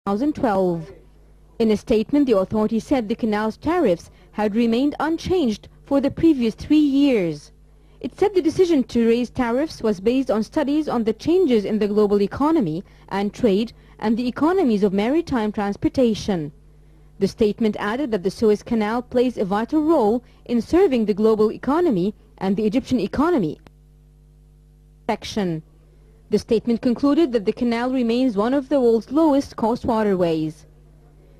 2012. In a statement, the authority said the canal's tariffs had remained unchanged for the previous 3 years. It said the decision to raise tariffs was based on studies on the changes in the global economy and trade and the economies of maritime transportation. The statement added that the Suez Canal plays a vital role in serving the global economy and the Egyptian economy. The statement concluded that the canal remains one of the world's lowest cost waterways.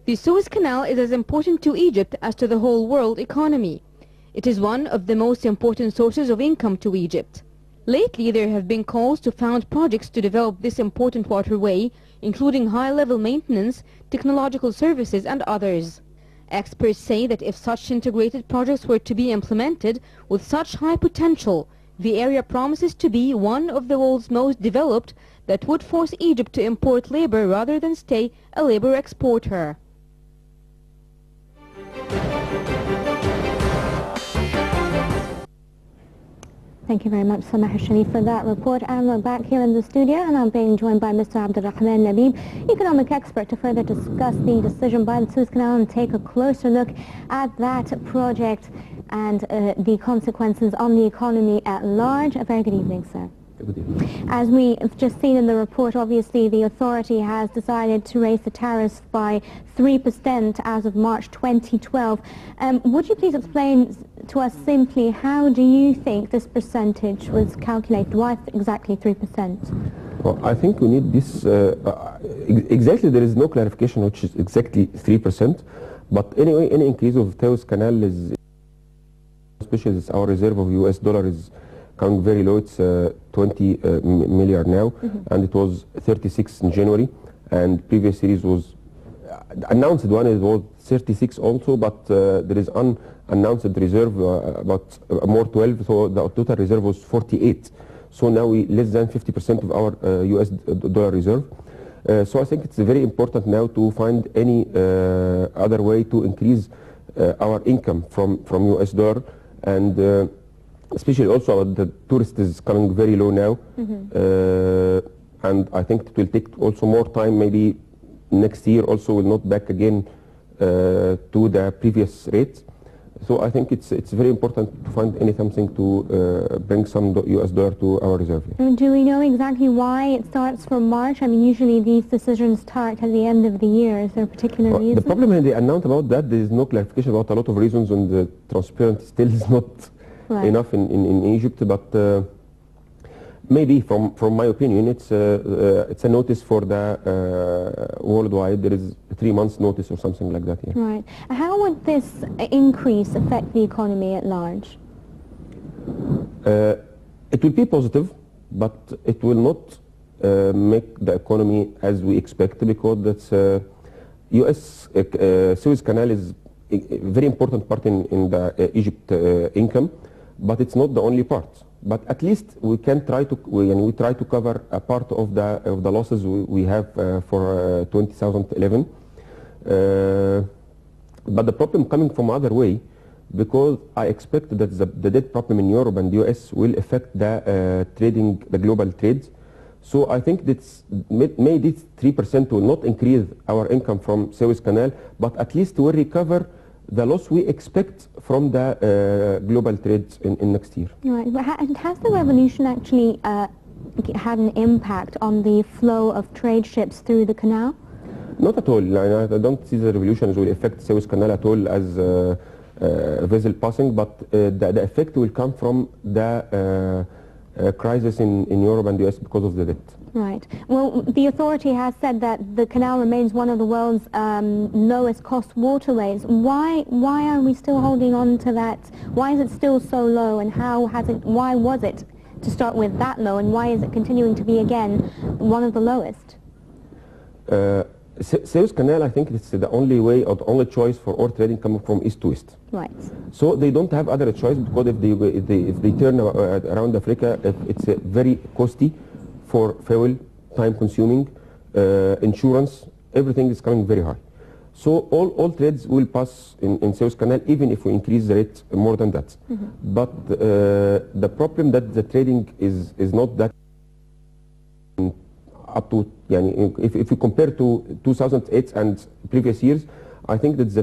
The Suez Canal is as important to Egypt as to the whole world economy. It is one of the most important sources of income to Egypt. Lately, there have been calls to fund projects to develop this important waterway, including high-level maintenance, technological services and others. Experts say that if such integrated projects were to be implemented with such high potential, the area promises to be one of the world's most developed that would force Egypt to import labor rather than stay a labor exporter. Thank you very much, Samah Sharif, for that report. And we're back here in the studio, and I'm being joined by Mr. AbdelRahman Labib, economic expert, to further discuss the decision by the Suez Canal and take a closer look at that project and the consequences on the economy at large. A very good evening, sir. Good evening. As we've just seen in the report, obviously the authority has decided to raise the tariffs by 3% as of March 2012. Would you please explain to us simply how do you think this percentage was calculated? Why exactly 3%? Well, I think we need this, exactly there is no clarification which is exactly 3%, but anyway, any increase of Suez Canal is, especially as our reserve of US dollar is coming very low. It's 20 million now, and it was 36 in January, and previous series was announced one, it was 36 also, but there is unannounced reserve about more 12, so the total reserve was 48. So now we less than 50% of our US dollar reserve. So I think it's very important now to find any other way to increase our income from US dollar, and especially also the tourist is coming very low now, and I think it will take also more time, maybe next year also will not back again to the previous rates. So I think it's very important to find something to bring some US dollar to our reserve. Do we know exactly why it starts from March? I mean, usually these decisions start at the end of the year. Is there a particular reason? The problem when they announced about that, there is no clarification about a lot of reasons, and the transparency still is not enough in Egypt, but maybe from my opinion, it's a notice for the worldwide. There is a 3 months notice or something like that. Yeah. Right. How would this increase affect the economy at large? It will be positive, but it will not make the economy as we expect, because that's U.S. Suez Canal is a very important part in the Egypt income, but it's not the only part. But at least we can try to we try to cover a part of the losses we have for 2011. But the problem coming from other way, because I expect that the debt problem in Europe and US will affect the the global trade. So I think that's maybe 3% will not increase our income from Suez Canal, but at least will recover the loss we expect from the global trade in next year. Right. Has the revolution actually had an impact on the flow of trade ships through the canal? Not at all. I don't see the revolution will affect Suez Canal at all as a vessel passing, but the effect will come from the crisis in Europe and US because of the debt. Right. Well, the authority has said that the canal remains one of the world's lowest cost waterways. Why are we still holding on to that? Why is it still so low, and why was it to start with that low, and why is it continuing to be again one of the lowest? Suez Canal, I think it's the only way or the only choice for all trading coming from east to west. Right. So they don't have other choice, because if they turn around Africa, it's very costly for fuel, time consuming, insurance, everything is coming very high. So all trades will pass in Suez Canal, even if we increase the rate more than that. But the problem that the trading is not that. up to, if we compare to 2008 and previous years, I think that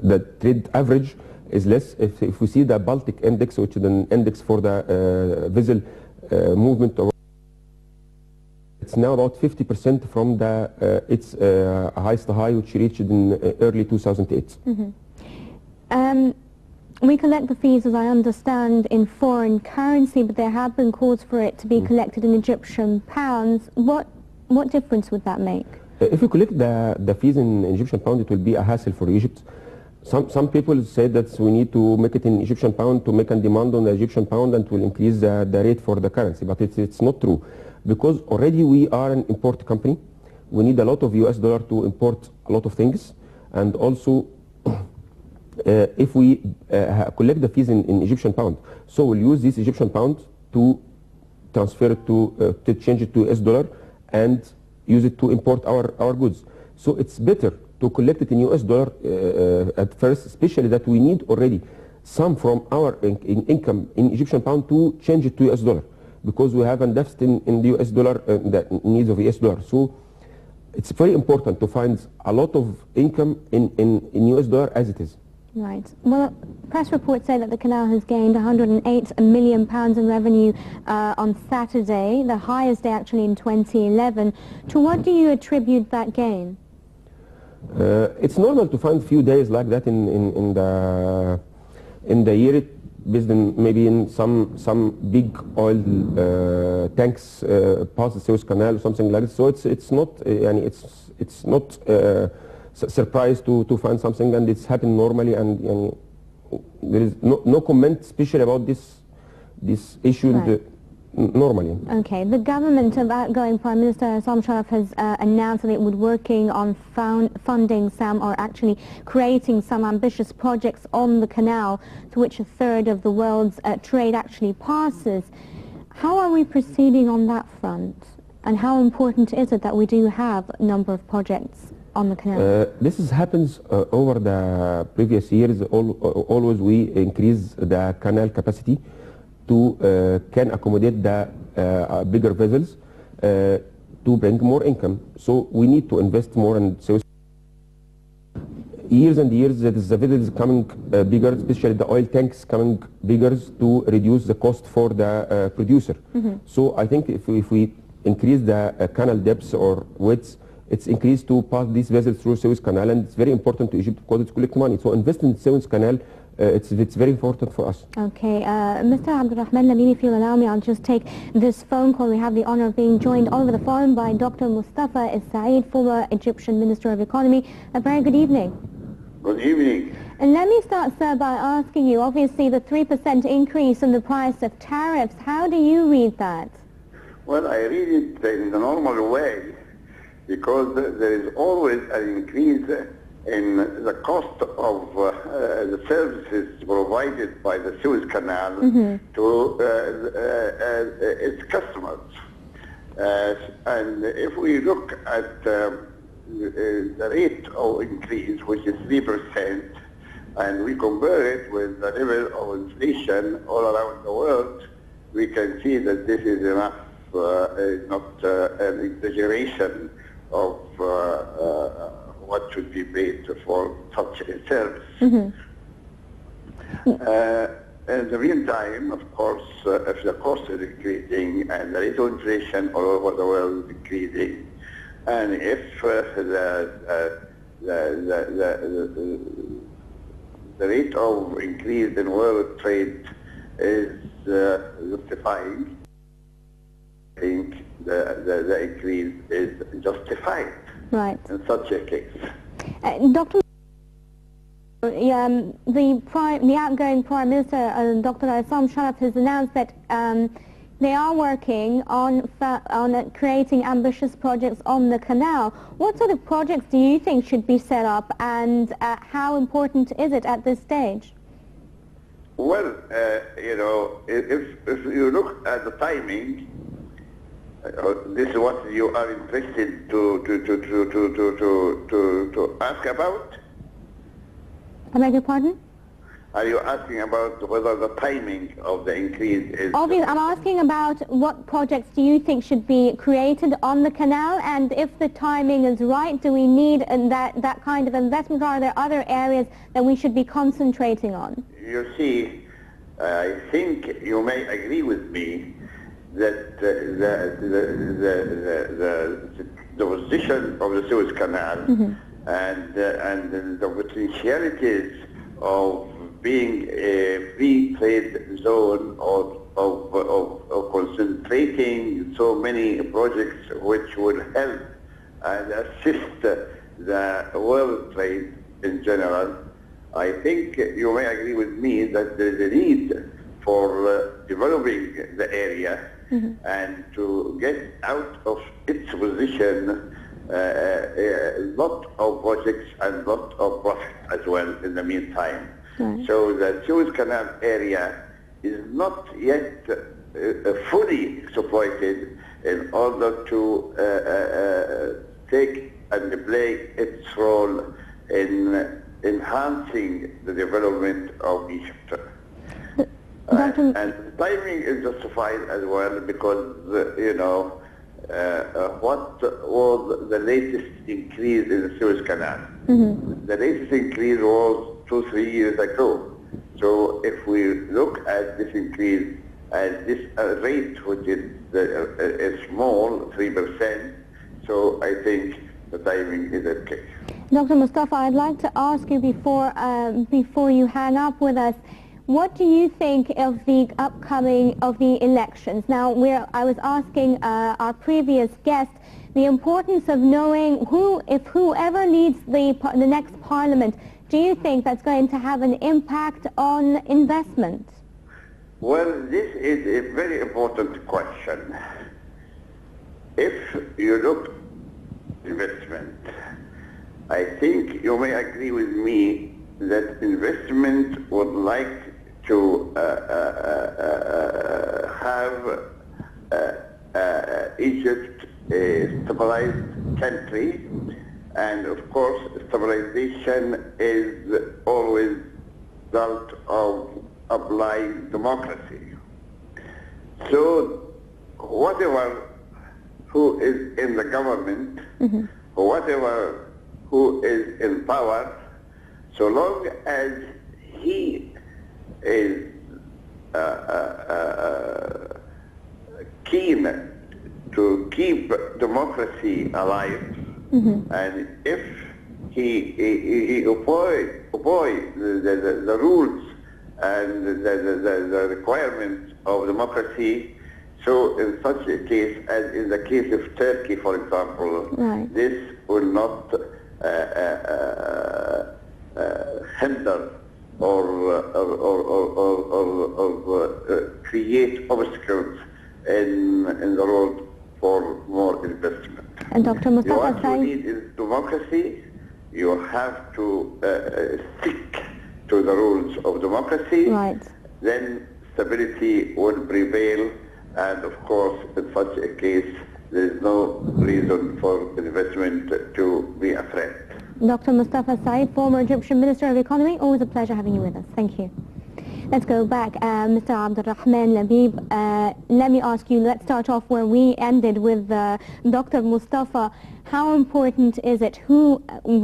the trade average is less. If we see the Baltic index, which is an index for the vessel movement, it's now about 50% from the its highest high, which reached in early 2008. We collect the fees, as I understand, in foreign currency, but there have been calls for it to be collected in Egyptian pounds. What difference would that make? If you collect the fees in Egyptian pound, it will be a hassle for Egypt. Some people say that we need to make it in Egyptian pound to make a demand on the Egyptian pound and will increase the rate for the currency, but it's not true, because already we are an import company. We need a lot of US dollar to import a lot of things, and also if we collect the fees in Egyptian pound, so we'll use this Egyptian pound to transfer it to change it to US dollar and use it to import our goods. So it's better to collect it in US dollar at first, especially that we need already some from our income in Egyptian pound to change it to US dollar, because we have a deficit in the US dollar, the needs of US dollar. So it's very important to find a lot of income in US dollar as it is. Right. Well, press reports say that the canal has gained £108 million in revenue on Saturday, the highest day actually in 2011. To what do you attribute that gain? It's normal to find few days like that in the year, based on maybe in some big oil tanks past the Suez Canal or something like that. So it's not it's not surprise to find something, and it's happened normally, and there is no comment special about this issue. Right. Normally. Okay, the government of outgoing Prime Minister Hassan Sharaf has announced that it would working on funding some, or actually creating some ambitious projects on the canal, to which a third of the world's trade actually passes. How are we proceeding on that front, and how important is it that we do have a number of projects on the canal? This happens over the previous years. Always we increase the canal capacity to can accommodate the bigger vessels to bring more income. So we need to invest more in Suez. Years and years that the vessels coming bigger, especially the oil tanks coming bigger, to reduce the cost for the producer. So I think if we increase the canal depths or widths, it's increased to pass these vessels through Suez Canal, and it's very important to Egypt because it collects money. So invest in Suez Canal. It's very important for us. Okay, Mr. AbdelRahman Labib, if you'll allow me, I'll just take this phone call. We have the honor of being joined over the phone by Dr. Mustafa Saeed, former Egyptian Minister of Economy. A very good evening. Good evening. And let me start, sir, by asking you, obviously the 3% increase in the price of tariffs, how do you read that? Well, I read it in the normal way, because there is always an increase in the cost of the services provided by the Suez Canal to its customers. And if we look at the rate of increase, which is 3%, and we compare it with the level of inflation all around the world, we can see that this is enough, not an exaggeration of what should be paid for such a service. In the meantime, of course, if the cost is increasing and the rate of inflation all over the world is increasing, and if the rate of increase in world trade is justifying, I think the increase is justified. Right. In such a case. Dr. The outgoing Prime Minister, Dr. Hassan Sharaf, has announced that they are working on creating ambitious projects on the canal. What sort of projects do you think should be set up, and how important is it at this stage? Well, if you look at the timing, this is what you are interested to ask about? I beg your pardon? Are you asking about whether the timing of the increase is... Obviously, I'm asking about what projects do you think should be created on the canal, and if the timing is right, do we need that kind of investment, or are there other areas that we should be concentrating on? You see, I think you may agree with me that the position of the Suez Canal and the potentialities of being a free trade zone of concentrating so many projects which would help and assist the world trade in general. I think you may agree with me that there is a need for developing the area and to get out of its position a lot of projects and lot of profit as well in the meantime. Right. So the Suez Canal area is not yet fully exploited in order to take and play its role in enhancing the development of Egypt. And the timing is justified as well because, you know, what was the latest increase in the Suez Canal? The latest increase was 2-3 years ago. So if we look at this increase at this rate, which is small, 3%, so I think the timing is okay. Dr. Mustafa, I'd like to ask you before you hang up with us, what do you think of the upcoming elections? Now, I was asking our previous guest the importance of knowing whoever leads the next parliament, do you think that's going to have an impact on investment? Well, this is a very important question. If you look at investment, I think you may agree with me that investment would like to have Egypt a stabilized country, and of course stabilization is always the result of applied democracy. So whatever who is in the government, or whatever who is in power, so long as he is keen to keep democracy alive, and if he obeys the rules and the requirements of democracy, so in such a case, as in the case of Turkey, for example, right, this will not hinder or create obstacles in the road for more investment. And Dr. Mustafa, What you need is democracy. You have to stick to the rules of democracy. right, Then stability will prevail, and of course, in such a case, there is no reason for investment to be a threat. Dr. Mustafa Said, former Egyptian Minister of Economy, always a pleasure having you with us. Thank you. Let's go back. Mr. AbdelRahman Labib, let me ask you, let's start off where we ended with Dr. Mustafa. How important is it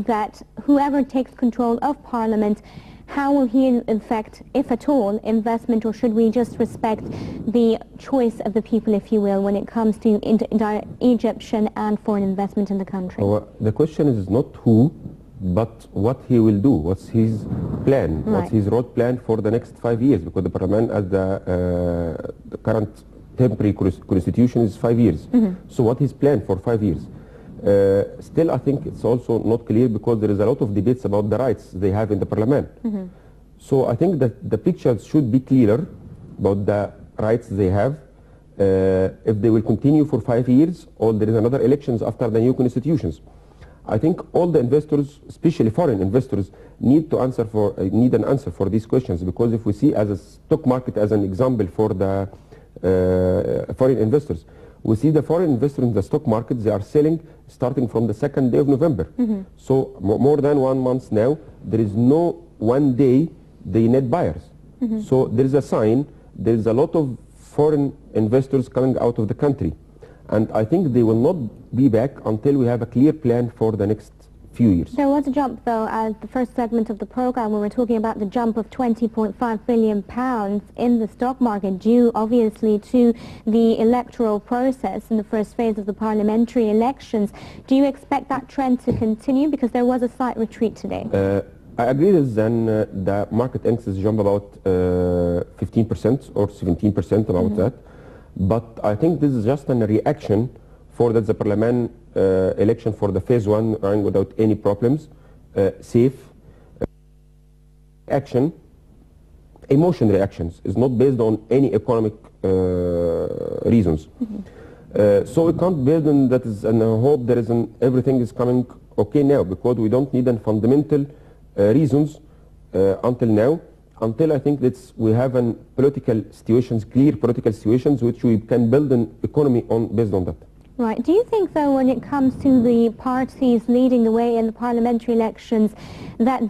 that whoever takes control of Parliament, how will he affect, if at all, investment, or should we just respect the choice of the people, if you will, when it comes to Egyptian and foreign investment in the country? Well, the question is not who, but what he will do. What's his plan? Right. What's his road plan for the next 5 years? Because the Parliament, as the current temporary constitution, is 5 years. So what is planned for 5 years? Still, I think it's also not clear, because there is a lot of debates about the rights they have in the Parliament. So I think that the picture should be clearer about the rights they have, if they will continue for 5 years, or there is another elections after the new constitutions. I think all the investors, especially foreign investors, need an answer for these questions, because if we see as a stock market as an example for the foreign investors, we see the foreign investors in the stock market, they are selling starting from the 2nd day of November. So more than 1 month now, there is no one day they need buyers. So there is a sign, there is a lot of foreign investors coming out of the country. And I think they will not be back until we have a clear plan for the next few years. There was a jump, though, at the first segment of the program when we were talking about the jump of £20.5 billion in the stock market, due obviously to the electoral process in the first phase of the parliamentary elections. Do you expect that trend to continue? Because there was a slight retreat today. I agree with the market indexes jump about 15% or 17% about that. But I think this is just a reaction for that the parliament election for the phase 1 running without any problems, safe action, emotion reactions is not based on any economic reasons. So we can't build on that is and hope there is everything is coming okay now, because we don't need fundamental reasons until now. Until I think that we have political situations, clear political situations, which we can build an economy on based on that. Right. Do you think, though, when it comes to the parties leading the way in the parliamentary elections, that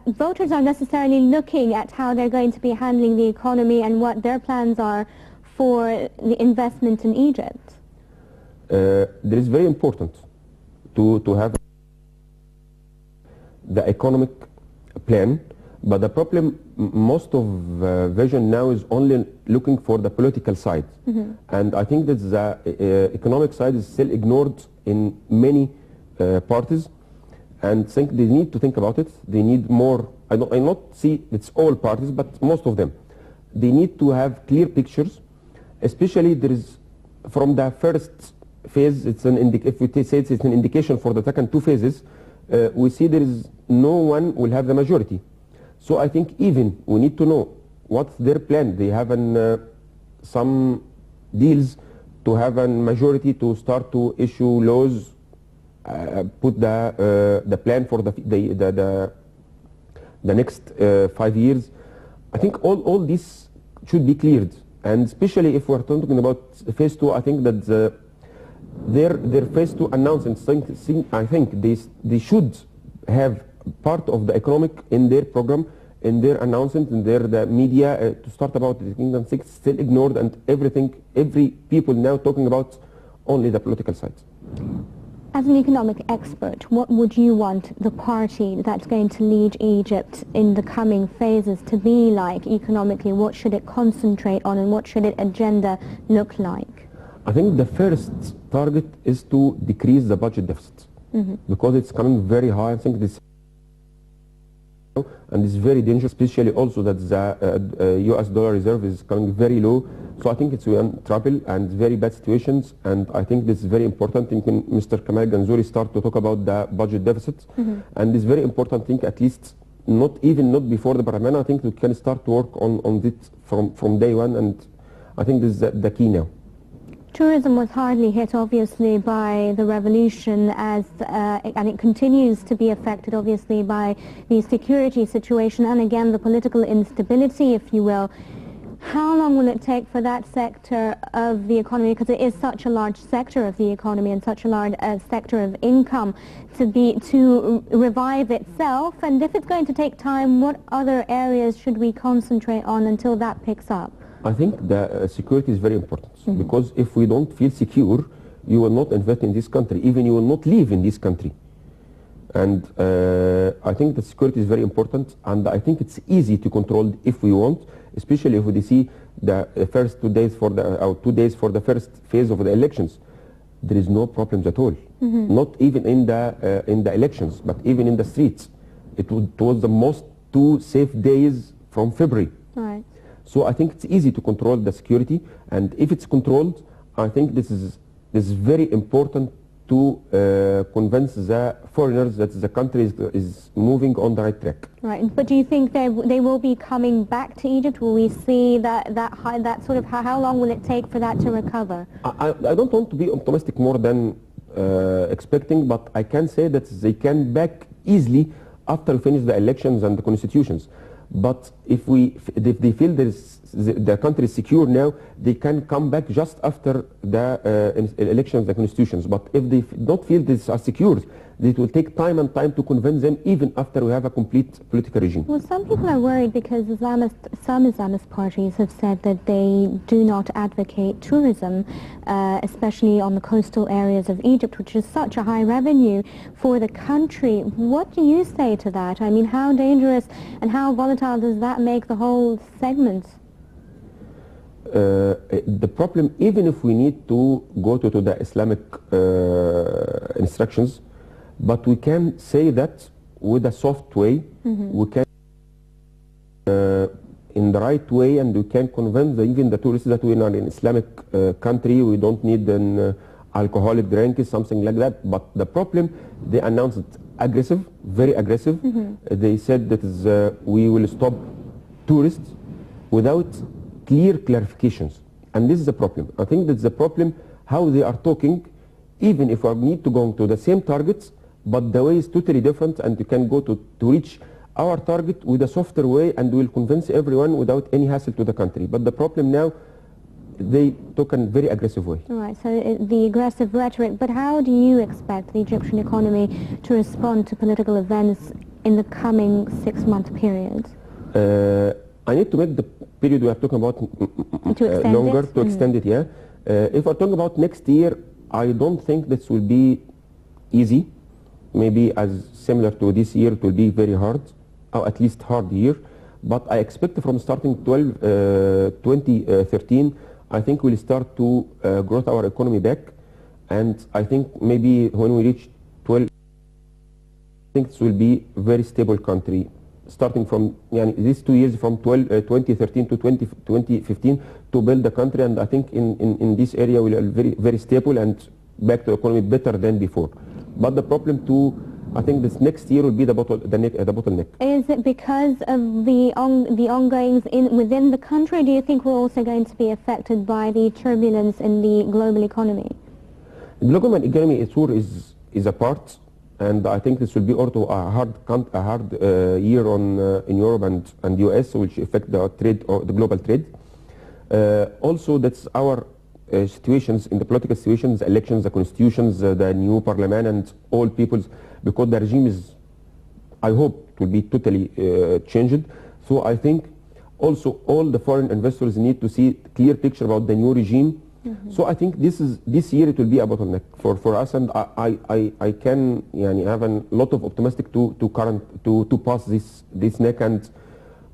voters are necessarily looking at how they're going to be handling the economy and what their plans are for the investment in Egypt? It is very important to have the economic plan. But the problem, most of vision now is only looking for the political side. And I think that the economic side is still ignored in many parties, and think they need to think about it. They need more, I not see it's all parties, but most of them. They need to have clear pictures, especially there is, from the first phase, it's if we say it's an indication for the second 2 phases, we see there is no one will have the majority. So I think even we need to know what's their plan. They have some deals to have a majority to start to issue laws, put the plan for the next 5 years. I think all this should be cleared, and especially if we're talking about phase 2, I think that their phase 2 announcement, I think they should have part of the economic in their program, in their announcement, in the media, to start about the Kingdom 6, still ignored, and every people now talking about only the political side. As an economic expert, what would you want the party that's going to lead Egypt in the coming phases to be like economically? What should it concentrate on, and what should its agenda look like? I think the first target is to decrease the budget deficit, because it's coming very high. I think this, and it's very dangerous, especially also that the US dollar reserve is coming very low. So I think it's in trouble and very bad situations, and I think this is very important. I think Mr. Kamal Ganzouri start to talk about the budget deficit, and it's very important thing, at least not before the parliament. I think we can start to work on it from day one, and I think this is the key now. Tourism was hardly hit, obviously, by the revolution, and it continues to be affected, obviously, by the security situation and, again, the political instability, if you will. How long will it take for that sector of the economy, because it is such a large sector of the economy and such a large sector of income, to revive itself? And if it's going to take time, what other areas should we concentrate on until that picks up? I think the security is very important, because if we don't feel secure, you will not invest in this country, even you will not live in this country. And I think the security is very important, and I think it's easy to control if we want, especially if we see the first 2 days for the 2 days for the first phase of the elections. There is no problems at all, not even in the elections, but even in the streets. It was the most 2 safe days from February. Right. So I think it's easy to control the security, and if it's controlled, I think this is very important to convince the foreigners that the country is moving on the right track. Right, but do you think they will be coming back to Egypt? Will we see that sort of, how long will it take for that to recover? I don't want to be optimistic more than expecting, but I can say that they can back easily after we finish the elections and the constitutions. But if they feel the country is secure now, they can come back just after the elections, the constitutions. But if they don't feel this are secure, it will take time and time to convince them, even after we have a complete political regime. Well, some people are worried because some Islamist parties have said that they do not advocate tourism, especially on the coastal areas of Egypt, which is such a high revenue for the country. What do you say to that? I mean, how dangerous and how volatile does that make the whole segment? The problem, even if we need to go to the Islamic instructions, but we can say that with a soft way, we can in the right way, and we can convince even the tourists that we are in an Islamic country, we don't need an alcoholic drink, something like that. But the problem, they announced it aggressive, very aggressive. They said that is, we will stop tourists without clear clarifications. And this is the problem. I think that's the problem, how they are talking, even if we need to go to the same targets, but the way is totally different, and you can go to reach our target with a softer way, and we will convince everyone without any hassle to the country. But the problem now, they took a very aggressive way. Right, so the aggressive rhetoric. But how do you expect the Egyptian economy to respond to political events in the coming 6-month period? I need to make the period we are talking about longer, to extend it, yeah. If we're talking about next year, I don't think this will be easy. Maybe as similar to this year, it will be very hard, or at least hard year. But I expect from starting 2013, I think we'll start to grow our economy back. And I think maybe when we reach 12, I think this will be a very stable country. Starting from these 2 years, from 2013 to 2015, to build the country. And I think in this area we are very stable and back to the economy better than before. But the problem too, I think this next year will be the bottleneck. Is it because of the ongoings within the country? Do you think we're also going to be affected by the turbulence in the global economy? The global economy is a part, and I think this will be also a hard year in Europe and US, which affect the trade or the global trade. Also, that's our situations in the political situations, elections, the constitutions, the new parliament, and all peoples, because the regime is, I hope, it will be totally changed. So I think also all the foreign investors need to see a clear picture about the new regime. So I think this year it will be a bottleneck for us, and I can have a lot of optimistic to pass this neck and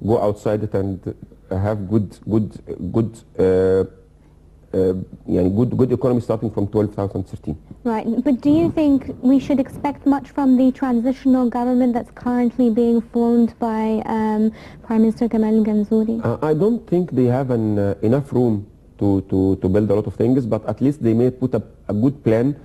go outside it and have good economy starting from 2013. Right, but do you think we should expect much from the transitional government that's currently being formed by Prime Minister Gamal Ganzouri? I don't think they have enough room to build a lot of things, but at least they may put a good plan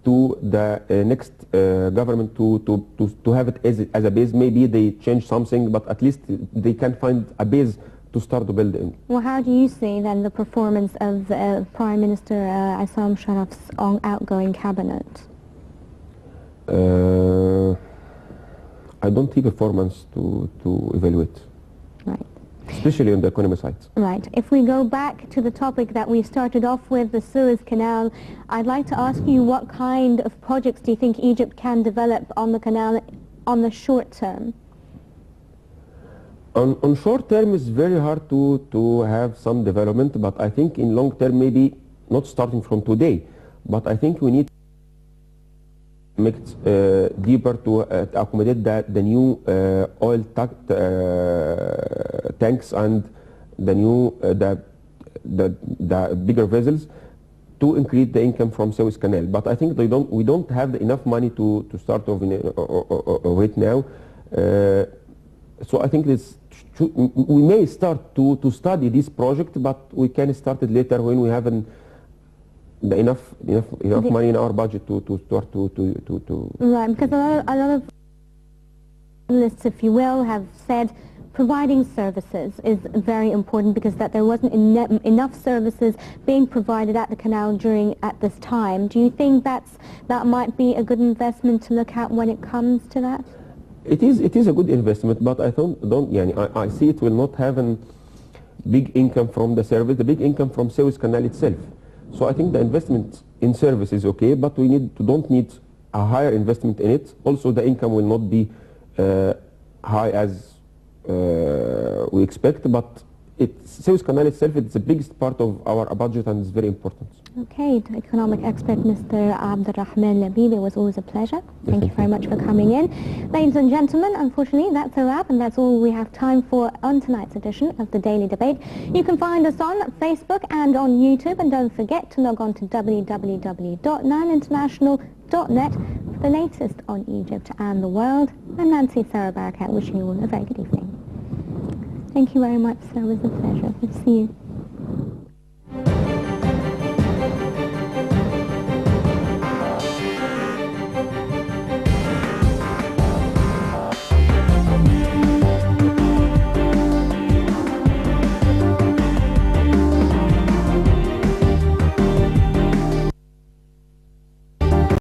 to the next government to have it as a base. Maybe they change something, but at least they can find a base to start to build in. Well, how do you see then the performance of Prime Minister Issam Sharaf's outgoing cabinet? I don't see performance to evaluate. Right. Especially on the economy side. Right. If we go back to the topic that we started off with, the Suez Canal, I'd like to ask you, what kind of projects do you think Egypt can develop on the canal on the short term? On short term, it's very hard to have some development, but I think in long term, maybe not starting from today, but I think we need to make it deeper to accommodate the new oil tanks and the new the bigger vessels to increase the income from Suez Canal. But I think we don't have enough money to start off right now. So I think we may start to study this project, but we can start it later when we have enough money in our budget to start to. Right, because a lot of analysts, if you will, have said providing services is very important, because that there wasn't enough services being provided at the canal at this time. Do you think that might be a good investment to look at when it comes to that? It is a good investment, but I I see it will not have a big income from the service, the big income from Suez Canal itself. So I think the investment in service is okay, but we don't need a higher investment in it. Also, the income will not be high as we expect, but Suez Canal itself is the biggest part of our budget and it's very important. Okay, economic expert Mr. AbdelRahman Labib, it was always a pleasure. Thank you very much for coming in. Ladies and gentlemen, unfortunately that's a wrap and that's all we have time for on tonight's edition of the Daily Debate. You can find us on Facebook and on YouTube, and don't forget to log on to www.nileinternational.net for the latest on Egypt and the world. I'm Nancy Sarah Barakat, wishing you all a very good evening. Thank you very much, sir. It was a pleasure. We'll see you.